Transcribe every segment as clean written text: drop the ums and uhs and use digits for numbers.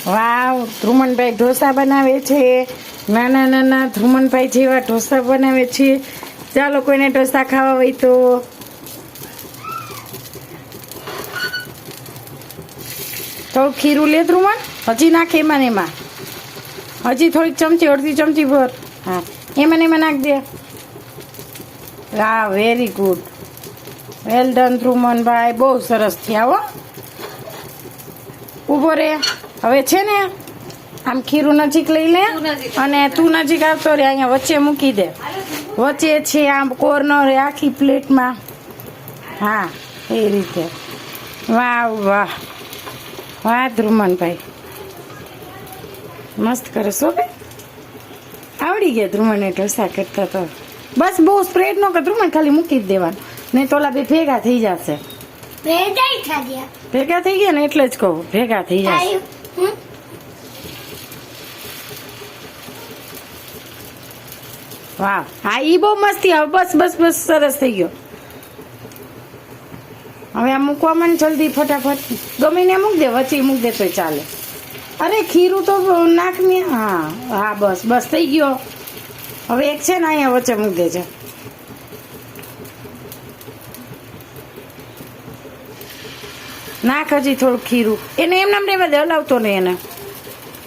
વાવ, ધ્રુમનભાઈ ઢોસા બનાવે છે. નાના નાના ધ્રુમનભાઈ જેવા ઢોસા બનાવે છે. ચાલો, કોઈને ઢોસા ખાવા હોય તો. થોડું ખીરું લે ધ્રુમન, હજી નાખે એમાં ને એમાં. હજી થોડીક ચમચી, અડધી ચમચી ભર. હા, એમાં ને એમાં નાખ દે. વાહ, વેરી ગુડ, વેલ ડન ધ્રુમનભાઈ, બહુ સરસ થયા હો. ઊભો રે. હવે છે ને આમ ખીરું નજીક લઈ લે અને તું નજીક આવતો રે. અહીંયા વચ્ચે મૂકી દે. વચ્ચે છે આમ કોર્નર આખી પ્લેટમાં. હા, એ રીતે. વાહ વાહ વાહ ધ્રુમનભાઈ, મસ્ત કરે છો ભાઈ. આવડી ગયા ધ્રુમનને ઢોસા કરતા તો. બસ બહુ સ્પ્રેડ ન કર ધ્રુમન, ખાલી મૂકી જ દેવાનું, નહીં તો ઓલા બે ભેગા થઈ જશે. ભેગા થઈ ગયા ને એટલે જ કહું, ભેગા થઈ જશે. વાહ, હા, ઈ બહુ મસ્તી. હવે બસ બસ બસ, સરસ થઈ ગયો. હવે આ મૂકવામાં જલ્દી ફટાફટ ગમે ને મૂક દે, વચ્ચે મૂક દે તો ચાલે. અરે ખીરું તો નાખ ને. હા હા, બસ બસ થઈ ગયો. હવે એક છે ને અહીંયા વચ્ચે મૂક દે છે. નાખ હજી થોડું ખીરું. એને એમ નામ રહેવા દે, હલાવતો નહીં એને.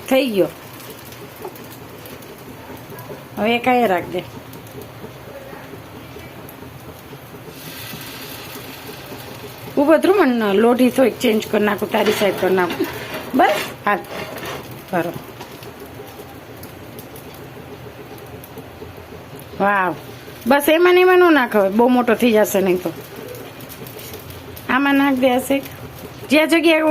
થઈ ગયો. હવે કાંઈ રાખ દે. ઉભો ધ્રુમન, લોઢી થોડીક ચેન્જ કરી નાખું, તારી સાઈડ કરી નાખું. બસ, હા, કરો. વાવ, બસ એમાં ને એમાં ન નાખ. હવે બહુ મોટો થઈ જશે નહીં તો. આમાં નાખ દે હશે. જ્યાં જગ્યાએ